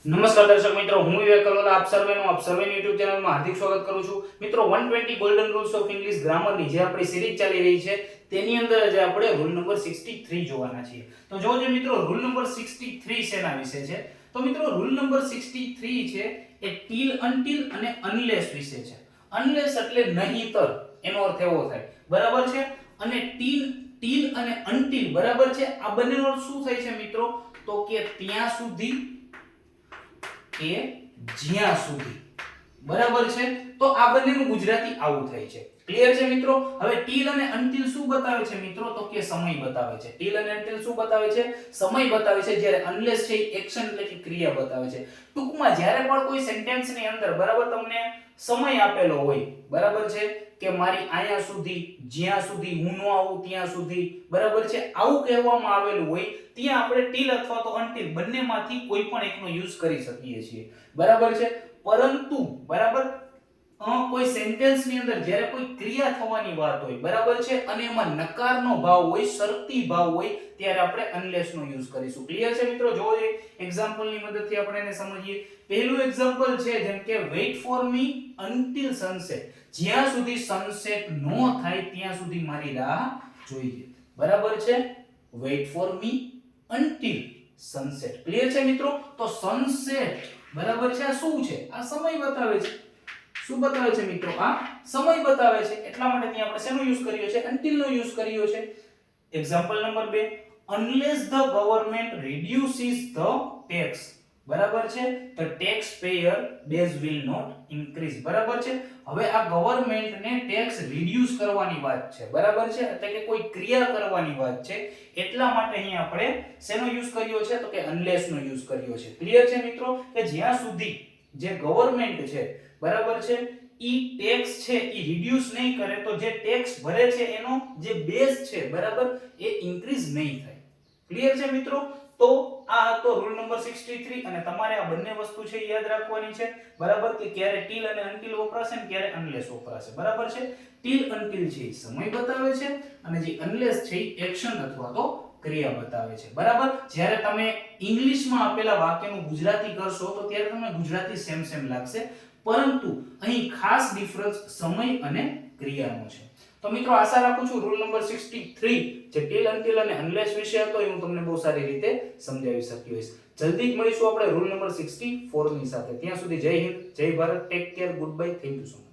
નમસ્કાર દર્શક મિત્રો, હું વિવેક કલોલા આપ સર્વેનું YouTube ચેનલમાં હાર્દિક સ્વાગત કરું છું. મિત્રો 120 ગોલ્ડન રૂલ્સ ઓફ ઇંગ્લિશ ગ્રામરની જે આપણી સિરીઝ ચાલી રહી છે તેની અંદર આજે આપણે રૂલ નંબર 63 જોવાના છીએ. તો જોજો મિત્રો, રૂલ નંબર 63 શેના વિશે છે? તો મિત્રો રૂલ નંબર 63 છે એ ટીલ અનટીલ અને અનલેસ વિશે છે. અનલેસ એટલે નહીંતર, એનો અર્થ એવો થાય, બરાબર છે? અને ટીલ અને અનટીલ, બરાબર છે? આ બંનેનો અર્થ શું થાય છે મિત્રો? તો કે ત્યાં સુધી કે જ્યાં સુધી, બરાબર છે? તો આ બંનેનું ગુજરાતી આવું થાય છે. ક્લિયર છે મિત્રો? હવે ટીલ અને અનટિલ શું બતાવે છે મિત્રો? તો કે સમય બતાવે છે. ટીલ અને અનટિલ શું બતાવે છે? સમય બતાવે છે. જ્યારે અનલેસ છે એક્શન એટલે કે ક્રિયા બતાવે છે. ટૂંકમાં જ્યારે પણ કોઈ સેન્ટેન્સ ની અંદર, બરાબર, તમને સમય આપેલો હોય, બરાબર છે, કે મારી અહીંયા સુધી, જ્યાં સુધી, હું ન આવું ત્યાં સુધી, બરાબર છે, આવું કહેવામાં આવેલું હોય, ત્યાં આપણે ટીલ અથવા તો અનટિલ બંનેમાંથી કોઈ પણ એકનો યુઝ કરી શકીએ છીએ, બરાબર છે? પરંતુ બરાબર, કોઈ સેન્ટેન્સ ની અંદર જ્યારે કોઈ ક્રિયા થવાની વાત હોય, બરાબર છે, અને એમાં નકારનો ભાવ હોય, શરતી ભાવ હોય, ત્યારે આપણે અનલેસ નો યુઝ કરીશું. ક્લિયર છે મિત્રો? જો એક્ઝામ્પલ ની મદદથી આપણે એને સમજીએ. પહેલું એક્ઝામ્પલ છે, જેમ કે weight for me until sunset. જ્યાં સુધી સનસેટ નો થાય ત્યાં સુધી મારી રાહ જોઈએ, બરાબર છે? Weight for me until sunset. Clear છે મિત્રો? તો સનસેટ, બરાબર છે, આ શું છે? આ સમય બતાવે છે. શું બતાવે છે મિત્રો? આ સમય બતાવે છે. એટલા માટે ત્યાં આપણે શેનો યુઝ કર્યો છે? અનટિલ નો યુઝ કર્યો છે. Example number 2, unless the government reduces the tax, બરાબર છે, the taxpayer base will not increase, બરાબર છે? હવે આ ગવર્નમેન્ટ ને ટેક્સ રિડ્યુસ કરવાની વાત છે, બરાબર છે, એટલે કે કોઈ ક્રિયા કરવાની વાત છે. એટલા માટે અહીં આપણે શેનો યુઝ કર્યો છે? તો કે અનલેસ નો યુઝ કર્યો છે. ક્લિયર છે મિત્રો? કે જ્યાં સુધી જે ગવર્નમેન્ટ છે, બરાબર છે, ઈ ટેક્સ છે ઈ રિડ્યુસ નહીં કરે, તો જે ટેક્સ ભરે છે એનો જે બેઝ છે, બરાબર, એ ઇન્ક્રીઝ નહીં થાય. ક્લિયર છે મિત્રો? તો આ હતો રૂલ નંબર 63 અને તમારે આ બંને વસ્તુ છે યાદ રાખવાની છે, બરાબર, કે ક્યારે ટીલ અને અનટિલ વપરાશે અને ક્યારે અનલેસ વપરાશે, બરાબર છે? ટીલ અનટિલ છે એ સમય બતાવે છે અને જે અનલેસ છે એ એક્શન અથવા તો ક્રિયા બતાવે છે, બરાબર? જ્યારે તમે ઇંગ્લિશમાં આપેલા વાક્યનું ગુજરાતી કરશો તો ત્યારે તમને ગુજરાતી સેમ લાગશે, પરંતુ અહીં ખાસ ડિફરન્સ સમય અને ક્રિયાનો છે. તો મિત્રો આશા રાખું છું રૂલ નંબર 63 જે ટીલ અનટિલ અને અનલેસ વિશે હતો એ હું તમને બહુ સારી રીતે સમજાવી શક્યો હોઈશ. જલ્દી જ મળીશું આપણે રૂલ નંબર 64 ની સાથે. ત્યાં સુધી જય હિન્દ, જય Bharat, take care, good bye, thank you so much.